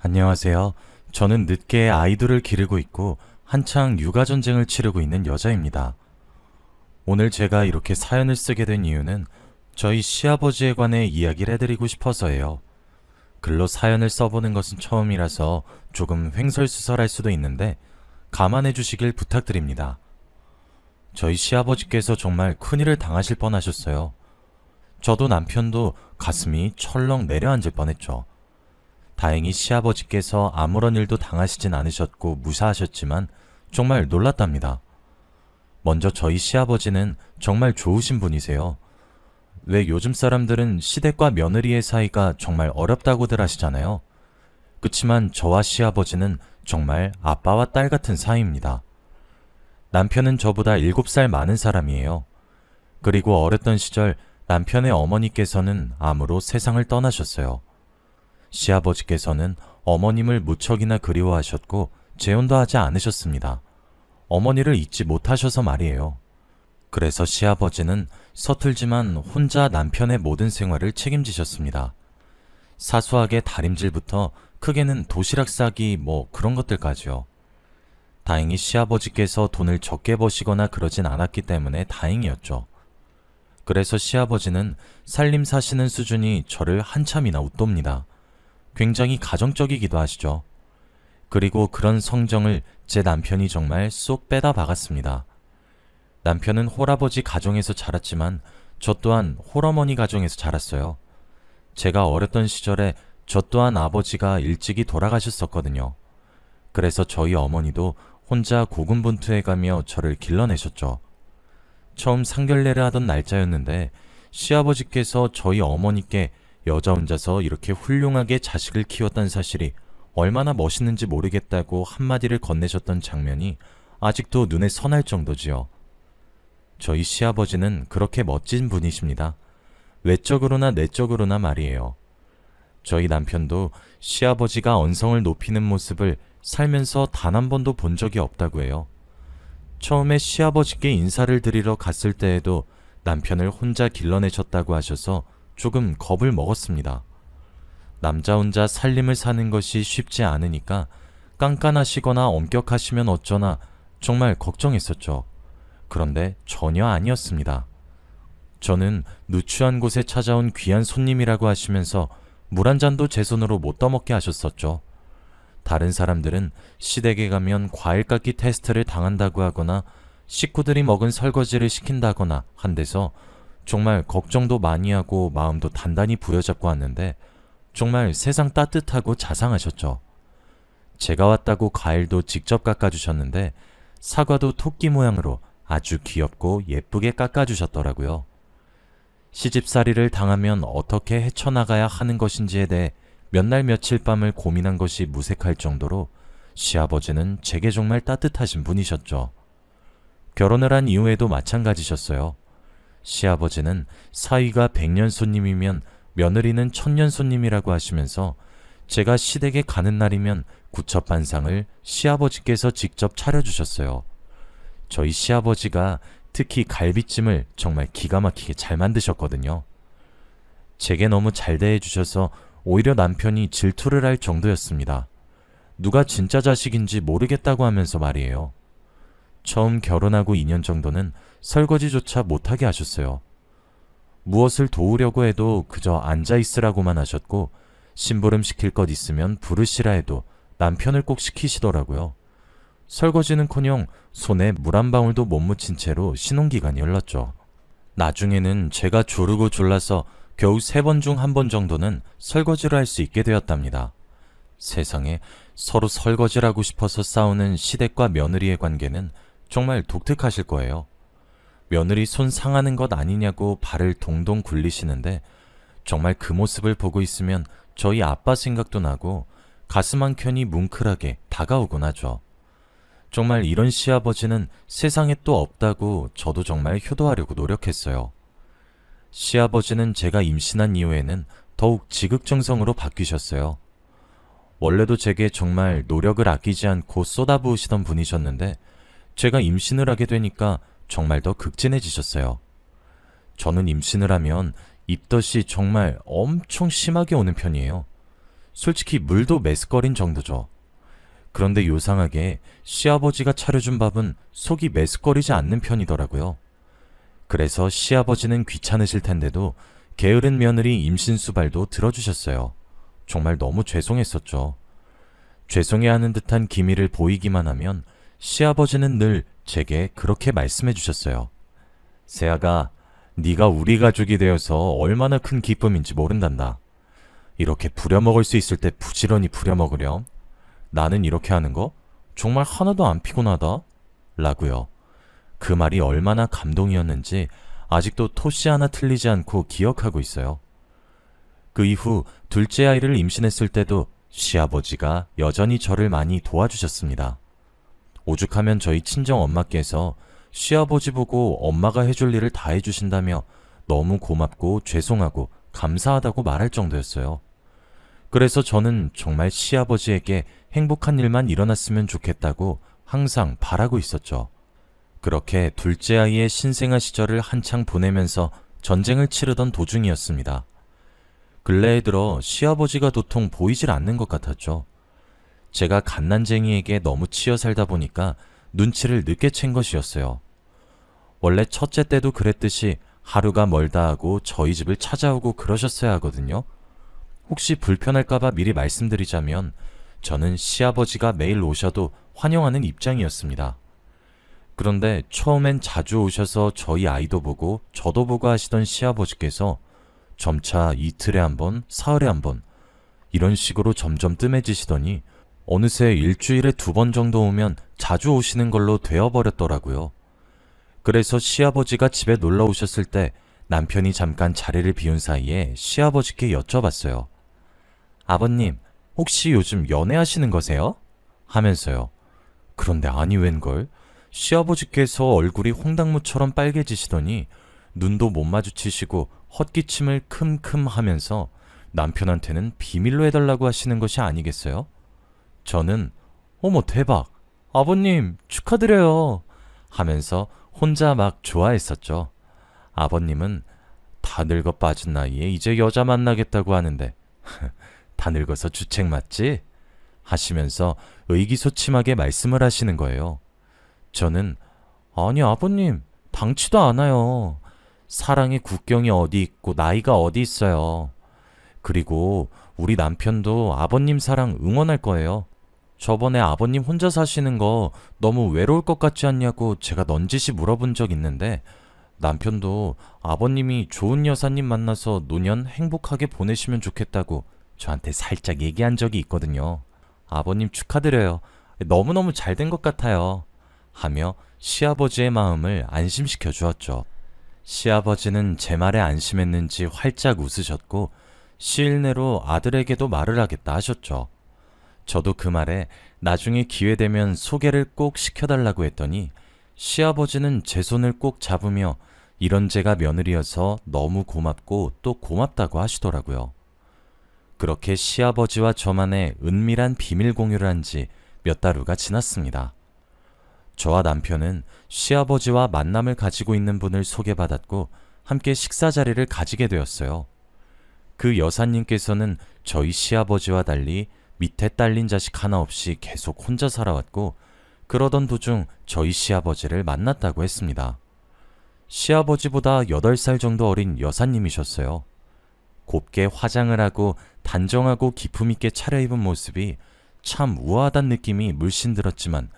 안녕하세요. 저는 늦게 아이들을 기르고 있고 한창 육아전쟁을 치르고 있는 여자입니다. 오늘 제가 이렇게 사연을 쓰게 된 이유는 저희 시아버지에 관해 이야기를 해드리고 싶어서예요. 글로 사연을 써보는 것은 처음이라서 조금 횡설수설할 수도 있는데 감안해 주시길 부탁드립니다. 저희 시아버지께서 정말 큰일을 당하실 뻔하셨어요. 저도 남편도 가슴이 철렁 내려앉을 뻔했죠. 다행히 시아버지께서 아무런 일도 당하시진 않으셨고 무사하셨지만 정말 놀랐답니다. 먼저 저희 시아버지는 정말 좋으신 분이세요. 왜 요즘 사람들은 시댁과 며느리의 사이가 정말 어렵다고들 하시잖아요. 그치만 저와 시아버지는 정말 아빠와 딸 같은 사이입니다. 남편은 저보다 7살 많은 사람이에요. 그리고 어렸던 시절 남편의 어머니께서는 암으로 세상을 떠나셨어요. 시아버지께서는 어머님을 무척이나 그리워하셨고 재혼도 하지 않으셨습니다. 어머니를 잊지 못하셔서 말이에요. 그래서 시아버지는 서툴지만 혼자 남편의 모든 생활을 책임지셨습니다. 사소하게 다림질부터 크게는 도시락 싸기 그런 것들까지요. 다행히 시아버지께서 돈을 적게 버시거나 그러진 않았기 때문에 다행이었죠. 그래서 시아버지는 살림 사시는 수준이 저를 한참이나 웃돕니다. 굉장히 가정적이기도 하시죠. 그리고 그런 성정을 제 남편이 정말 쏙 빼다 박았습니다. 남편은 홀아버지 가정에서 자랐지만 저 또한 홀어머니 가정에서 자랐어요. 제가 어렸던 시절에 저 또한 아버지가 일찍이 돌아가셨었거든요. 그래서 저희 어머니도 혼자 고군분투해가며 저를 길러내셨죠. 처음 상견례를 하던 날짜였는데 시아버지께서 저희 어머니께 여자 혼자서 이렇게 훌륭하게 자식을 키웠다는 사실이 얼마나 멋있는지 모르겠다고 한마디를 건네셨던 장면이 아직도 눈에 선할 정도지요. 저희 시아버지는 그렇게 멋진 분이십니다. 외적으로나 내적으로나 말이에요. 저희 남편도 시아버지가 언성을 높이는 모습을 살면서 단 한 번도 본 적이 없다고 해요. 처음에 시아버지께 인사를 드리러 갔을 때에도 남편을 혼자 길러내셨다고 하셔서 조금 겁을 먹었습니다. 남자 혼자 살림을 사는 것이 쉽지 않으니까 깐깐하시거나 엄격하시면 어쩌나 정말 걱정했었죠. 그런데 전혀 아니었습니다. 저는 누추한 곳에 찾아온 귀한 손님이라고 하시면서 물 한 잔도 제 손으로 못 떠먹게 하셨었죠. 다른 사람들은 시댁에 가면 과일 깎기 테스트를 당한다고 하거나 식구들이 먹은 설거지를 시킨다거나 한 데서 정말 걱정도 많이 하고 마음도 단단히 부여잡고 왔는데 정말 세상 따뜻하고 자상하셨죠. 제가 왔다고 과일도 직접 깎아주셨는데 사과도 토끼 모양으로 아주 귀엽고 예쁘게 깎아주셨더라고요. 시집살이를 당하면 어떻게 헤쳐나가야 하는 것인지에 대해 몇 날 며칠 밤을 고민한 것이 무색할 정도로 시아버지는 제게 정말 따뜻하신 분이셨죠. 결혼을 한 이후에도 마찬가지셨어요. 시아버지는 사위가 100년 손님이면 며느리는 1000년 손님이라고 하시면서 제가 시댁에 가는 날이면 구첩반상을 시아버지께서 직접 차려주셨어요. 저희 시아버지가 특히 갈비찜을 정말 기가 막히게 잘 만드셨거든요. 제게 너무 잘 대해주셔서 오히려 남편이 질투를 할 정도였습니다. 누가 진짜 자식인지 모르겠다고 하면서 말이에요. 처음 결혼하고 2년 정도는 설거지조차 못하게 하셨어요. 무엇을 도우려고 해도 그저 앉아있으라고만 하셨고 심부름 시킬 것 있으면 부르시라 해도 남편을 꼭 시키시더라고요. 설거지는커녕 손에 물 한 방울도 못 묻힌 채로 신혼기간이 흘렀죠. 나중에는 제가 조르고 졸라서 겨우 3번 중 1번 정도는 설거지를 할 수 있게 되었답니다. 세상에 서로 설거지를 하고 싶어서 싸우는 시댁과 며느리의 관계는 정말 독특하실 거예요. 며느리 손 상하는 것 아니냐고 발을 동동 굴리시는데 정말 그 모습을 보고 있으면 저희 아빠 생각도 나고 가슴 한켠이 뭉클하게 다가오곤 하죠. 정말 이런 시아버지는 세상에 또 없다고 저도 정말 효도하려고 노력했어요. 시아버지는 제가 임신한 이후에는 더욱 지극정성으로 바뀌셨어요. 원래도 제게 정말 노력을 아끼지 않고 쏟아부으시던 분이셨는데 제가 임신을 하게 되니까 정말 더 극진해지셨어요. 저는 임신을 하면 입덧이 정말 엄청 심하게 오는 편이에요. 솔직히 물도 메스꺼린 정도죠. 그런데 요상하게 시아버지가 차려준 밥은 속이 메스꺼리지 않는 편이더라고요. 그래서 시아버지는 귀찮으실 텐데도 게으른 며느리 임신수발도 들어주셨어요. 정말 너무 죄송했었죠. 죄송해 하는 듯한 기미를 보이기만 하면 시아버지는 늘 제게 그렇게 말씀해 주셨어요. 세아가, 네가 우리 가족이 되어서 얼마나 큰 기쁨인지 모른단다. 이렇게 부려먹을 수 있을 때 부지런히 부려먹으렴. 나는 이렇게 하는 거 정말 하나도 안 피곤하다. 라고요. 그 말이 얼마나 감동이었는지 아직도 토시 하나 틀리지 않고 기억하고 있어요. 그 이후 둘째 아이를 임신했을 때도 시아버지가 여전히 저를 많이 도와주셨습니다. 오죽하면 저희 친정 엄마께서 시아버지 보고 엄마가 해줄 일을 다 해주신다며 너무 고맙고 죄송하고 감사하다고 말할 정도였어요. 그래서 저는 정말 시아버지에게 행복한 일만 일어났으면 좋겠다고 항상 바라고 있었죠. 그렇게 둘째 아이의 신생아 시절을 한창 보내면서 전쟁을 치르던 도중이었습니다. 근래에 들어 시아버지가 도통 보이질 않는 것 같았죠. 제가 갓난쟁이에게 너무 치여 살다 보니까 눈치를 늦게 챈 것이었어요. 원래 첫째 때도 그랬듯이 하루가 멀다 하고 저희 집을 찾아오고 그러셨어야 하거든요. 혹시 불편할까봐 미리 말씀드리자면 저는 시아버지가 매일 오셔도 환영하는 입장이었습니다. 그런데 처음엔 자주 오셔서 저희 아이도 보고 저도 보고 하시던 시아버지께서 점차 이틀에 한 번, 사흘에 한 번 이런 식으로 점점 뜸해지시더니 어느새 일주일에 2번 정도 오면 자주 오시는 걸로 되어버렸더라고요. 그래서 시아버지가 집에 놀러 오셨을 때 남편이 잠깐 자리를 비운 사이에 시아버지께 여쭤봤어요. 아버님, 혹시 요즘 연애하시는 거세요? 하면서요. 그런데 아니 웬걸? 시아버지께서 얼굴이 홍당무처럼 빨개지시더니 눈도 못 마주치시고 헛기침을 큼큼 하면서 남편한테는 비밀로 해달라고 하시는 것이 아니겠어요? 저는 어머 대박! 아버님 축하드려요! 하면서 혼자 막 좋아했었죠. 아버님은 다 늙어 빠진 나이에 이제 여자 만나겠다고 하는데 다 늙어서 주책 맞지? 하시면서 의기소침하게 말씀을 하시는 거예요. 저는 아니 아버님 당치도 않아요. 사랑의 국경이 어디 있고 나이가 어디 있어요. 그리고 우리 남편도 아버님 사랑 응원할 거예요. 저번에 아버님 혼자 사시는 거 너무 외로울 것 같지 않냐고 제가 넌지시 물어본 적 있는데 남편도 아버님이 좋은 여사님 만나서 노년 행복하게 보내시면 좋겠다고 저한테 살짝 얘기한 적이 있거든요. 아버님 축하드려요. 너무너무 잘 된 것 같아요. 하며 시아버지의 마음을 안심시켜 주었죠. 시아버지는 제 말에 안심했는지 활짝 웃으셨고 시일 내로 아들에게도 말을 하겠다 하셨죠. 저도 그 말에 나중에 기회되면 소개를 꼭 시켜달라고 했더니 시아버지는 제 손을 꼭 잡으며 이런 제가 며느리여서 너무 고맙고 또 고맙다고 하시더라고요. 그렇게 시아버지와 저만의 은밀한 비밀 공유를 한 지 몇 달 후가 지났습니다. 저와 남편은 시아버지와 만남을 가지고 있는 분을 소개받았고 함께 식사 자리를 가지게 되었어요. 그 여사님께서는 저희 시아버지와 달리 밑에 딸린 자식 하나 없이 계속 혼자 살아왔고 그러던 도중 저희 시아버지를 만났다고 했습니다. 시아버지보다 8살 정도 어린 여사님이셨어요. 곱게 화장을 하고 단정하고 기품있게 차려입은 모습이 참 우아하단 느낌이 물씬 들었지만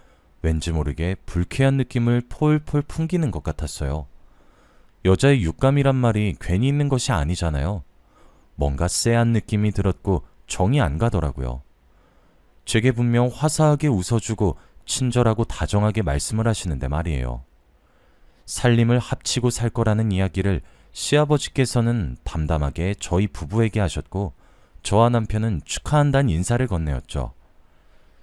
왠지 모르게 불쾌한 느낌을 폴폴 풍기는 것 같았어요. 여자의 육감이란 말이 괜히 있는 것이 아니잖아요. 뭔가 쎄한 느낌이 들었고 정이 안 가더라고요. 제게 분명 화사하게 웃어주고 친절하고 다정하게 말씀을 하시는데 말이에요. 살림을 합치고 살 거라는 이야기를 시아버지께서는 담담하게 저희 부부에게 하셨고 저와 남편은 축하한다는 인사를 건네었죠.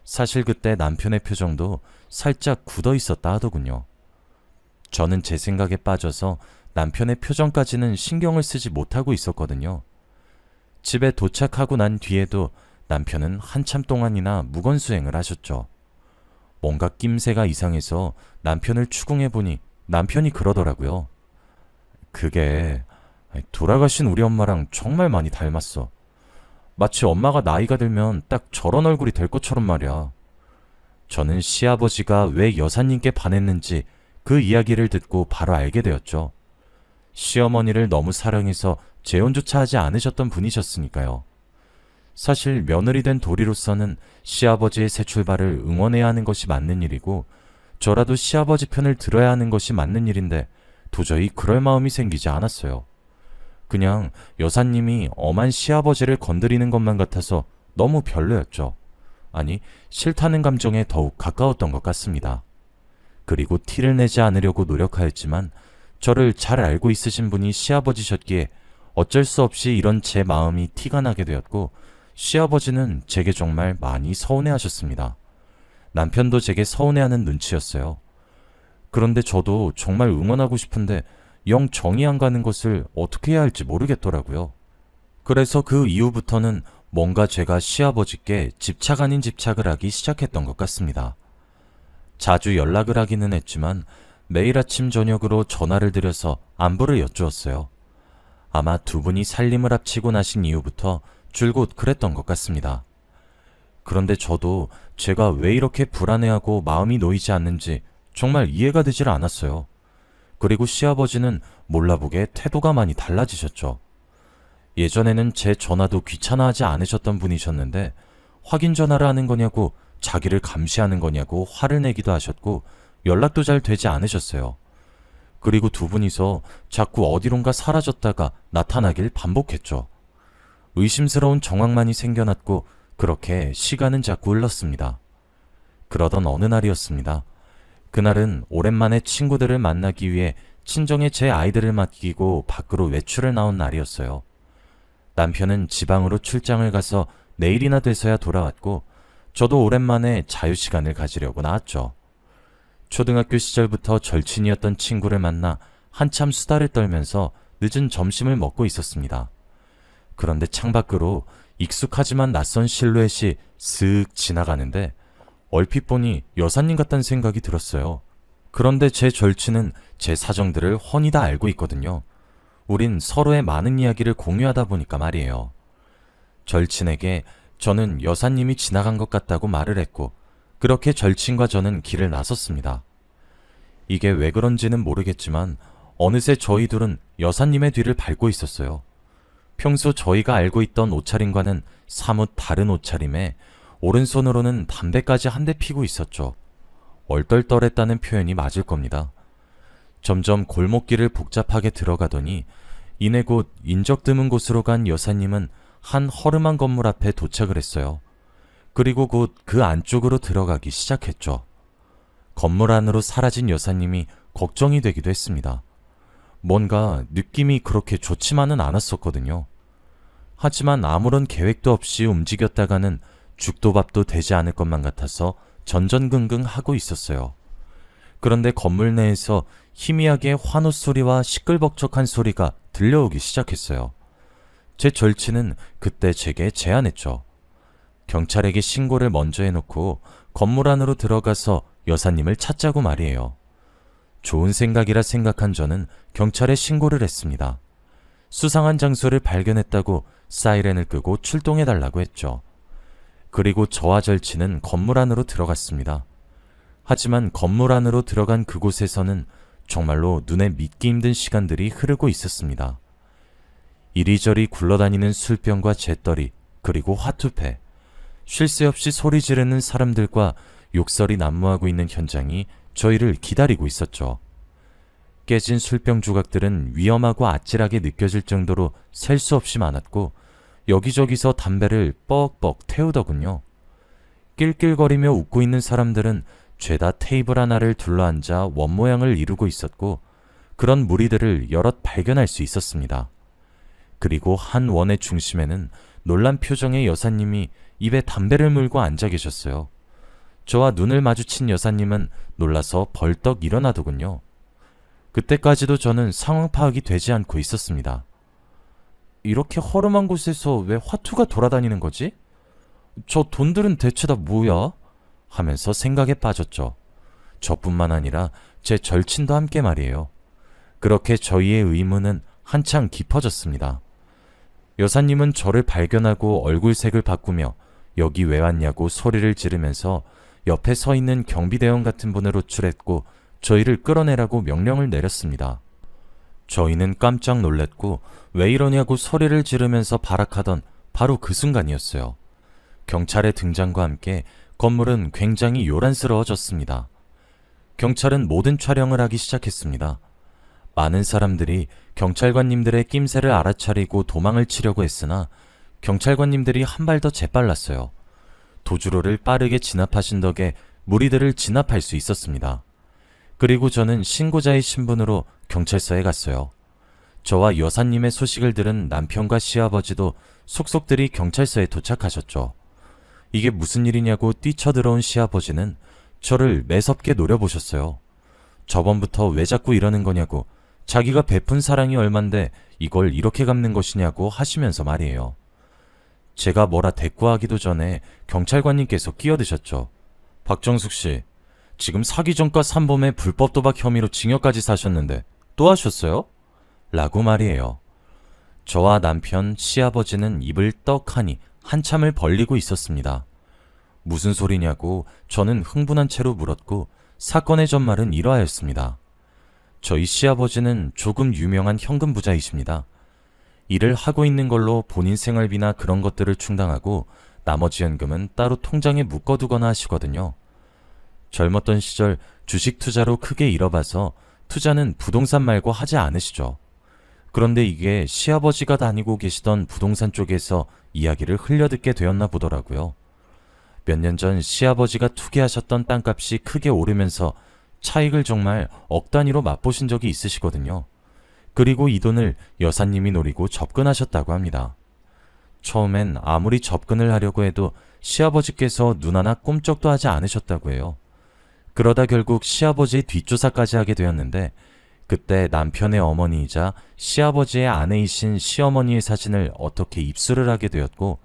사실 그때 남편의 표정도 살짝 굳어 있었다 하더군요. 저는 제 생각에 빠져서 남편의 표정까지는 신경을 쓰지 못하고 있었거든요. 집에 도착하고 난 뒤에도 남편은 한참 동안이나 무건수행을 하셨죠. 뭔가 낌새가 이상해서 남편을 추궁해보니 남편이 그러더라고요. 그게 돌아가신 우리 엄마랑 정말 많이 닮았어. 마치 엄마가 나이가 들면 딱 저런 얼굴이 될 것처럼 말이야. 저는 시아버지가 왜 여사님께 반했는지 그 이야기를 듣고 바로 알게 되었죠. 시어머니를 너무 사랑해서 재혼조차 하지 않으셨던 분이셨으니까요. 사실 며느리 된 도리로서는 시아버지의 새 출발을 응원해야 하는 것이 맞는 일이고 저라도 시아버지 편을 들어야 하는 것이 맞는 일인데 도저히 그럴 마음이 생기지 않았어요. 그냥 여사님이 엄한 시아버지를 건드리는 것만 같아서 너무 별로였죠. 아니, 싫다는 감정에 더욱 가까웠던 것 같습니다. 그리고 티를 내지 않으려고 노력하였지만 저를 잘 알고 있으신 분이 시아버지셨기에 어쩔 수 없이 이런 제 마음이 티가 나게 되었고 시아버지는 제게 정말 많이 서운해하셨습니다. 남편도 제게 서운해하는 눈치였어요. 그런데 저도 정말 응원하고 싶은데 영 정이 안 가는 것을 어떻게 해야 할지 모르겠더라고요. 그래서 그 이후부터는 뭔가 제가 시아버지께 집착 아닌 집착을 하기 시작했던 것 같습니다. 자주 연락을 하기는 했지만 매일 아침 저녁으로 전화를 드려서 안부를 여쭈었어요. 아마 두 분이 살림을 합치고 나신 이후부터 줄곧 그랬던 것 같습니다. 그런데 저도 제가 왜 이렇게 불안해하고 마음이 놓이지 않는지 정말 이해가 되질 않았어요. 그리고 시아버지는 몰라보게 태도가 많이 달라지셨죠. 예전에는 제 전화도 귀찮아하지 않으셨던 분이셨는데 확인 전화를 하는 거냐고 자기를 감시하는 거냐고 화를 내기도 하셨고 연락도 잘 되지 않으셨어요. 그리고 두 분이서 자꾸 어디론가 사라졌다가 나타나길 반복했죠. 의심스러운 정황만이 생겨났고 그렇게 시간은 자꾸 흘렀습니다. 그러던 어느 날이었습니다. 그날은 오랜만에 친구들을 만나기 위해 친정에 제 아이들을 맡기고 밖으로 외출을 나온 날이었어요. 남편은 지방으로 출장을 가서 내일이나 돼서야 돌아왔고 저도 오랜만에 자유시간을 가지려고 나왔죠. 초등학교 시절부터 절친이었던 친구를 만나 한참 수다를 떨면서 늦은 점심을 먹고 있었습니다. 그런데 창밖으로 익숙하지만 낯선 실루엣이 슥 지나가는데 얼핏 보니 여사님 같다는 생각이 들었어요. 그런데 제 절친은 제 사정들을 훤히 다 알고 있거든요. 우린 서로의 많은 이야기를 공유하다 보니까 말이에요. 절친에게 저는 여사님이 지나간 것 같다고 말을 했고 그렇게 절친과 저는 길을 나섰습니다. 이게 왜 그런지는 모르겠지만 어느새 저희 둘은 여사님의 뒤를 밟고 있었어요. 평소 저희가 알고 있던 옷차림과는 사뭇 다른 옷차림에 오른손으로는 담배까지 한 대 피고 있었죠. 얼떨떨했다는 표현이 맞을 겁니다. 점점 골목길을 복잡하게 들어가더니 이내 곧 인적 드문 곳으로 간 여사님은 한 허름한 건물 앞에 도착을 했어요. 그리고 곧 그 안쪽으로 들어가기 시작했죠. 건물 안으로 사라진 여사님이 걱정이 되기도 했습니다. 뭔가 느낌이 그렇게 좋지만은 않았었거든요. 하지만 아무런 계획도 없이 움직였다가는 죽도 밥도 되지 않을 것만 같아서 전전긍긍 하고 있었어요. 그런데 건물 내에서 희미하게 환호 소리와 시끌벅적한 소리가 들려오기 시작했어요. 제 절친은 그때 제게 제안했죠. 경찰에게 신고를 먼저 해놓고 건물 안으로 들어가서 여사님을 찾자고 말이에요. 좋은 생각이라 생각한 저는 경찰에 신고를 했습니다. 수상한 장소를 발견했다고 사이렌을 끄고 출동해달라고 했죠. 그리고 저와 절친은 건물 안으로 들어갔습니다. 하지만 건물 안으로 들어간 그곳에서는 정말로 눈에 믿기 힘든 시간들이 흐르고 있었습니다. 이리저리 굴러다니는 술병과 재떨이, 그리고 화투패, 쉴 새 없이 소리 지르는 사람들과 욕설이 난무하고 있는 현장이 저희를 기다리고 있었죠. 깨진 술병 조각들은 위험하고 아찔하게 느껴질 정도로 셀 수 없이 많았고 여기저기서 담배를 뻑뻑 태우더군요. 낄낄거리며 웃고 있는 사람들은 죄다 테이블 하나를 둘러앉아 원 모양을 이루고 있었고 그런 무리들을 여럿 발견할 수 있었습니다. 그리고 한 원의 중심에는 놀란 표정의 여사님이 입에 담배를 물고 앉아 계셨어요. 저와 눈을 마주친 여사님은 놀라서 벌떡 일어나더군요. 그때까지도 저는 상황 파악이 되지 않고 있었습니다. 이렇게 허름한 곳에서 왜 화투가 돌아다니는 거지? 저 돈들은 대체 다 뭐야? 하면서 생각에 빠졌죠. 저뿐만 아니라 제 절친도 함께 말이에요. 그렇게 저희의 의문은 한창 깊어졌습니다. 여사님은 저를 발견하고 얼굴색을 바꾸며 여기 왜 왔냐고 소리를 지르면서 옆에 서 있는 경비대원 같은 분을 호출했고 저희를 끌어내라고 명령을 내렸습니다. 저희는 깜짝 놀랐고 왜 이러냐고 소리를 지르면서 발악하던 바로 그 순간이었어요. 경찰의 등장과 함께 건물은 굉장히 요란스러워졌습니다. 경찰은 모든 촬영을 하기 시작했습니다. 많은 사람들이 경찰관님들의 낌새를 알아차리고 도망을 치려고 했으나 경찰관님들이 한 발 더 재빨랐어요. 도주로를 빠르게 진압하신 덕에 무리들을 진압할 수 있었습니다. 그리고 저는 신고자의 신분으로 경찰서에 갔어요. 저와 여사님의 소식을 들은 남편과 시아버지도 속속들이 경찰서에 도착하셨죠. 이게 무슨 일이냐고 뛰쳐들어온 시아버지는 저를 매섭게 노려보셨어요. 저번부터 왜 자꾸 이러는 거냐고, 자기가 베푼 사랑이 얼만데 이걸 이렇게 갚는 것이냐고 하시면서 말이에요. 제가 뭐라 대꾸하기도 전에 경찰관님께서 끼어드셨죠. 박정숙 씨, 지금 사기 전과 산범의 불법 도박 혐의로 징역까지 사셨는데 또 하셨어요? 라고 말이에요. 저와 남편, 시아버지는 입을 떡하니 한참을 벌리고 있었습니다. 무슨 소리냐고 저는 흥분한 채로 물었고 사건의 전말은 이러하였습니다. 저희 시아버지는 조금 유명한 현금 부자이십니다. 일을 하고 있는 걸로 본인 생활비나 그런 것들을 충당하고 나머지 현금은 따로 통장에 묶어두거나 하시거든요. 젊었던 시절 주식 투자로 크게 잃어봐서 투자는 부동산 말고 하지 않으시죠. 그런데 이게 시아버지가 다니고 계시던 부동산 쪽에서 이야기를 흘려듣게 되었나 보더라고요. 몇 년 전 시아버지가 투기하셨던 땅값이 크게 오르면서 차익을 정말 억 단위로 맛보신 적이 있으시거든요. 그리고 이 돈을 여사님이 노리고 접근하셨다고 합니다. 처음엔 아무리 접근을 하려고 해도 시아버지께서 눈 하나 꼼짝도 하지 않으셨다고 해요. 그러다 결국 시아버지의 뒷조사까지 하게 되었는데 그때 남편의 어머니이자 시아버지의 아내이신 시어머니의 사진을 어떻게 입수를 하게 되었고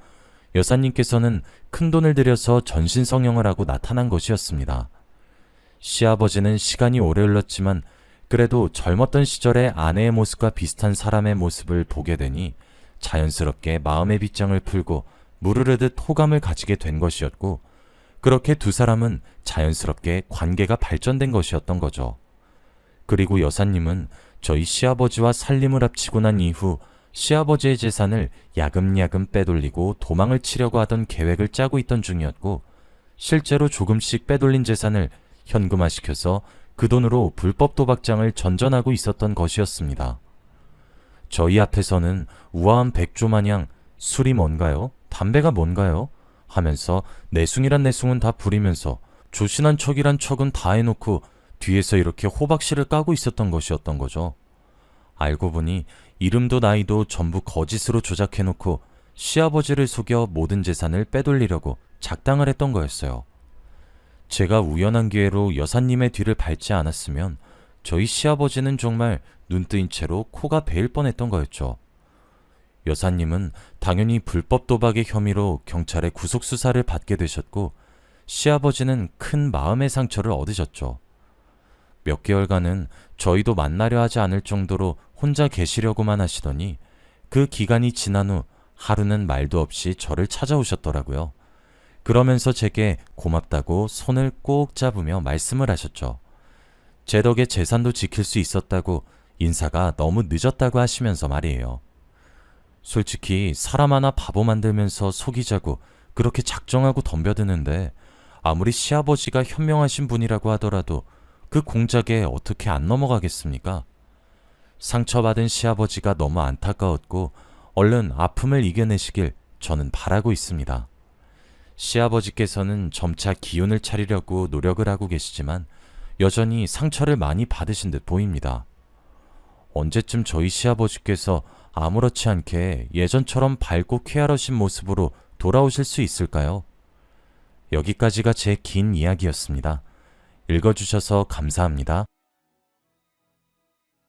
여사님께서는 큰돈을 들여서 전신성형을 하고 나타난 것이었습니다. 시아버지는 시간이 오래 흘렀지만 그래도 젊었던 시절의 아내의 모습과 비슷한 사람의 모습을 보게 되니 자연스럽게 마음의 빗장을 풀고 무르르듯 호감을 가지게 된 것이었고 그렇게 두 사람은 자연스럽게 관계가 발전된 것이었던 거죠. 그리고 여사님은 저희 시아버지와 살림을 합치고 난 이후 시아버지의 재산을 야금야금 빼돌리고 도망을 치려고 하던 계획을 짜고 있던 중이었고 실제로 조금씩 빼돌린 재산을 현금화시켜서 그 돈으로 불법 도박장을 전전하고 있었던 것이었습니다. 저희 앞에서는 우아한 백조 마냥 술이 뭔가요? 담배가 뭔가요? 하면서 내숭이란 내숭은 다 부리면서 조신한 척이란 척은 다 해놓고 뒤에서 이렇게 호박씨를 까고 있었던 것이었던 거죠. 알고 보니 이름도 나이도 전부 거짓으로 조작해놓고 시아버지를 속여 모든 재산을 빼돌리려고 작당을 했던 거였어요. 제가 우연한 기회로 여사님의 뒤를 밟지 않았으면 저희 시아버지는 정말 눈 뜨인 채로 코가 베일 뻔했던 거였죠. 여사님은 당연히 불법 도박의 혐의로 경찰의 구속수사를 받게 되셨고 시아버지는 큰 마음의 상처를 얻으셨죠. 몇 개월간은 저희도 만나려 하지 않을 정도로 혼자 계시려고만 하시더니 그 기간이 지난 후 하루는 말도 없이 저를 찾아오셨더라고요. 그러면서 제게 고맙다고 손을 꼭 잡으며 말씀을 하셨죠. 제 덕에 재산도 지킬 수 있었다고 인사가 너무 늦었다고 하시면서 말이에요. 솔직히 사람 하나 바보 만들면서 속이자고 그렇게 작정하고 덤벼드는데 아무리 시아버지가 현명하신 분이라고 하더라도 그 공작에 어떻게 안 넘어가겠습니까? 상처받은 시아버지가 너무 안타까웠고 얼른 아픔을 이겨내시길 저는 바라고 있습니다. 시아버지께서는 점차 기운을 차리려고 노력을 하고 계시지만 여전히 상처를 많이 받으신 듯 보입니다. 언제쯤 저희 시아버지께서 아무렇지 않게 예전처럼 밝고 쾌활하신 모습으로 돌아오실 수 있을까요? 여기까지가 제 긴 이야기였습니다. 읽어주셔서 감사합니다.